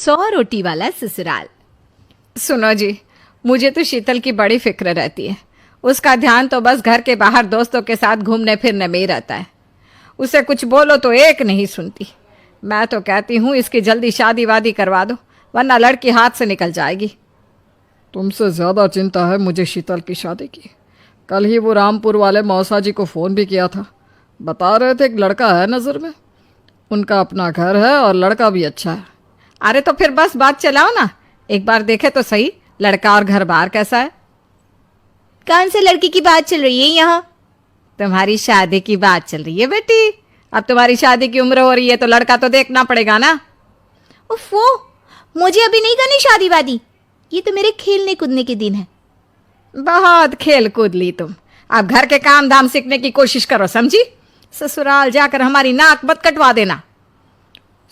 100 रोटी वाला ससुराल। सुनो जी, मुझे तो शीतल की बड़ी फिक्र रहती है। उसका ध्यान तो बस घर के बाहर दोस्तों के साथ घूमने फिरने में ही रहता है। उसे कुछ बोलो तो एक नहीं सुनती। मैं तो कहती हूँ इसकी जल्दी शादी वादी करवा दो, वरना लड़की हाथ से निकल जाएगी। तुमसे ज़्यादा चिंता है मुझे शीतल की शादी की। कल ही वो रामपुर वाले मौसा जी को फ़ोन भी किया था। बता रहे थे एक लड़का है नज़र में। उनका अपना घर है और लड़का भी अच्छा है। अरे तो फिर बस बात चलाओ ना, एक बार देखे तो सही लड़का और घर बार कैसा है। कौन से लड़की की बात चल रही है यहाँ? तुम्हारी शादी की बात चल रही है बेटी। अब तुम्हारी शादी की उम्र हो रही है तो लड़का तो देखना पड़ेगा ना। उफ़ो, मुझे अभी नहीं करनी शादी वादी। ये तो मेरे खेलने कूदने के दिन है। बहुत खेल कूद ली तुम। अब घर के काम धाम सीखने की कोशिश करो, समझी? ससुराल जाकर हमारी नाक मत कटवा देना।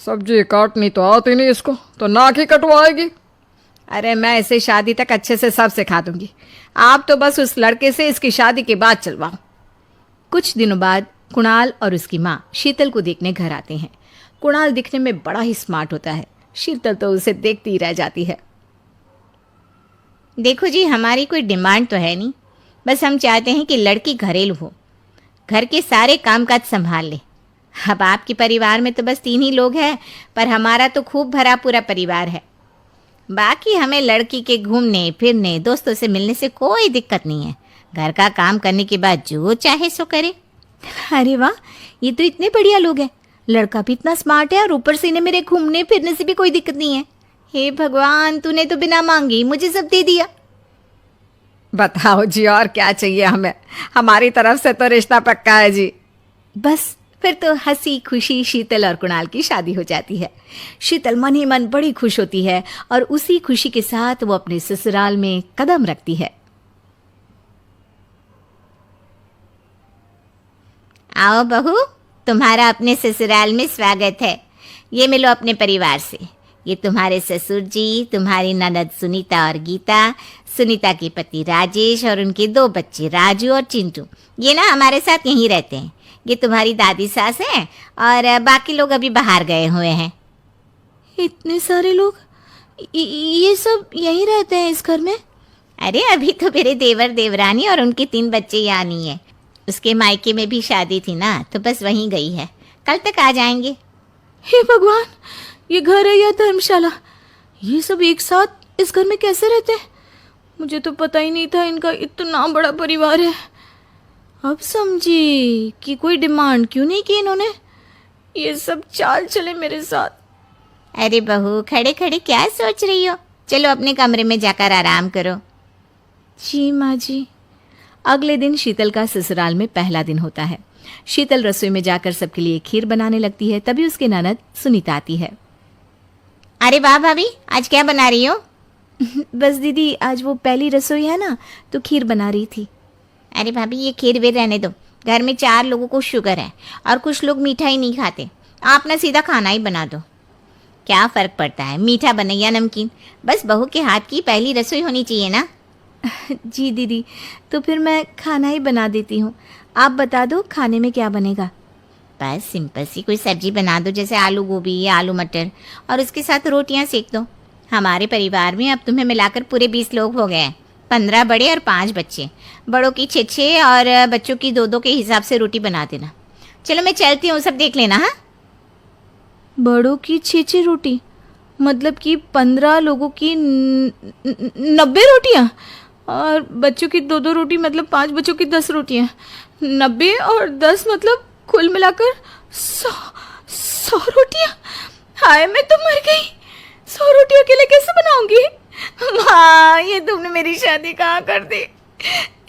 सब्जी काटनी तो आती नहीं इसको, तो नाक ही कटवाएगी। अरे मैं इसे शादी तक अच्छे से सब सिखा दूंगी। आप तो बस उस लड़के से इसकी शादी के बाद चलवाओ। कुछ दिनों बाद कुणाल और उसकी माँ शीतल को देखने घर आते हैं। कुणाल दिखने में बड़ा ही स्मार्ट होता है। शीतल तो उसे देखती ही रह जाती है। देखो जी, हमारी कोई डिमांड तो है नहीं, बस हम चाहते हैं कि लड़की घरेलू हो, घर के सारे कामकाज संभाल ले। अब आपके परिवार में तो बस 3 ही लोग हैं, पर हमारा तो खूब भरा पूरा परिवार है। बाकी हमें लड़की के घूमने फिरने दोस्तों से मिलने से कोई दिक्कत नहीं है। घर का काम करने के बाद जो चाहे सो करे। अरे वाह, ये तो इतने बढ़िया लोग हैं। लड़का भी इतना स्मार्ट है और ऊपर से इन्हें मेरे घूमने फिरने से भी कोई दिक्कत नहीं है। हे भगवान, तूने तो बिना मांगे ही मुझे सब दे दिया। बताओ जी, और क्या चाहिए हमें? हमारी तरफ से तो रिश्ता पक्का है जी। बस फिर तो हंसी खुशी शीतल और कुणाल की शादी हो जाती है। शीतल मन ही मन बड़ी खुश होती है और उसी खुशी के साथ वो अपने ससुराल में कदम रखती है। आओ बहू, तुम्हारा अपने ससुराल में स्वागत है। ये मिलो अपने परिवार से। ये तुम्हारे ससुर जी, तुम्हारी ननद सुनीता और गीता, सुनीता के पति राजेश और उनके 2 बच्चे राजू और चिंटू। ये ना हमारे साथ यहीं रहते हैं। ये तुम्हारी दादी सास है और बाकी लोग अभी बाहर गए हुए हैं। इतने सारे लोग, ये सब यहीं रहते हैं इस घर में? अरे अभी तो मेरे देवर देवरानी और उनके 3 बच्चे यहाँ नहीं है। उसके मायके में भी शादी थी ना, तो बस वहीं गई है। कल तक आ जाएंगे। हे भगवान, ये घर है या धर्मशाला? ये सब एक साथ इस घर में कैसे रहते हैं? मुझे तो पता ही नहीं था इनका इतना बड़ा परिवार है। अब समझी कि कोई डिमांड क्यों नहीं की इन्होंने। ये सब चाल चले मेरे साथ। अरे बहू, खड़े खड़े क्या सोच रही हो? चलो अपने कमरे में जाकर आराम करो। जी माँ जी। अगले दिन शीतल का ससुराल में पहला दिन होता है। शीतल रसोई में जाकर सबके लिए खीर बनाने लगती है। तभी उसकी ननद सुनीता आती है। अरे वाह भाभी, आज क्या बना रही हो? बस दीदी, आज वो पहली रसोई है ना, तो खीर बना रही थी। अरे भाभी, ये खीर वे रहने दो। घर में 4 लोगों को शुगर है और कुछ लोग मीठा ही नहीं खाते। आप ना सीधा खाना ही बना दो। क्या फ़र्क पड़ता है, मीठा बने या नमकीन, बस बहू के हाथ की पहली रसोई होनी चाहिए ना। जी दीदी, तो फिर मैं खाना ही बना देती हूँ। आप बता दो खाने में क्या बनेगा? बस सिंपल सी कोई सब्जी बना दो, जैसे आलू गोभी या आलू मटर, और उसके साथ रोटियाँ सेक दो। हमारे परिवार में अब तुम्हें मिलाकर पूरे 20 लोग हो गए हैं। 15 बड़े और 5 बच्चे। बड़ों की 6-6 और बच्चों की 2-2 के हिसाब से रोटी बना देना। चलो मैं चलती हूँ, सब देख लेना। हाँ, बड़ों की 6-6 रोटी मतलब कि 15 लोगों की 90 रोटियाँ, और बच्चों की 2-2 रोटी मतलब 5 बच्चों की 10 रोटियाँ। 90 और 10 मतलब कुल मिलाकर 100 रोटियाँ। हाय, मैं तो मर गई। 100 रोटी अकेले कैसे बनाऊंगी? माँ, ये तुमने मेरी शादी कहाँ कर दी?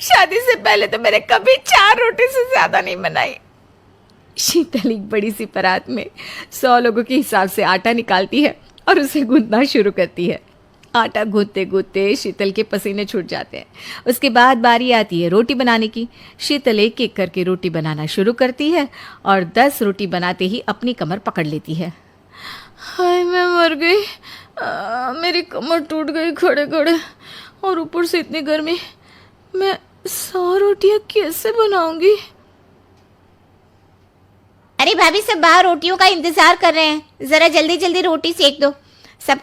शादी से पहले तो मैंने कभी 4 रोटी से ज़्यादा नहीं बनाई। शीतल एक बड़ी सी परात में 100 लोगों के हिसाब से आटा निकालती है और उसे गूंथना शुरू करती है। आटा गूंथते गूंथते शीतल के पसीने छूट जाते हैं। उसके बाद बारी आती है रोटी बनाने की। शीतल एक एक करके रोटी बनाना शुरू करती है और 10 रोटी बनाते ही अपनी कमर पकड़ लेती है। हाय, मैं मर गई। मेरी कमर टूट गई खड़े खड़े, और ऊपर से इतनी गर्मी। मैं 100 रोटियां कैसे बनाऊंगी? अरे भाभी, सब बाहर रोटियों का इंतजार कर रहे हैं। जरा जल्दी जल्दी रोटी सेक दो। सब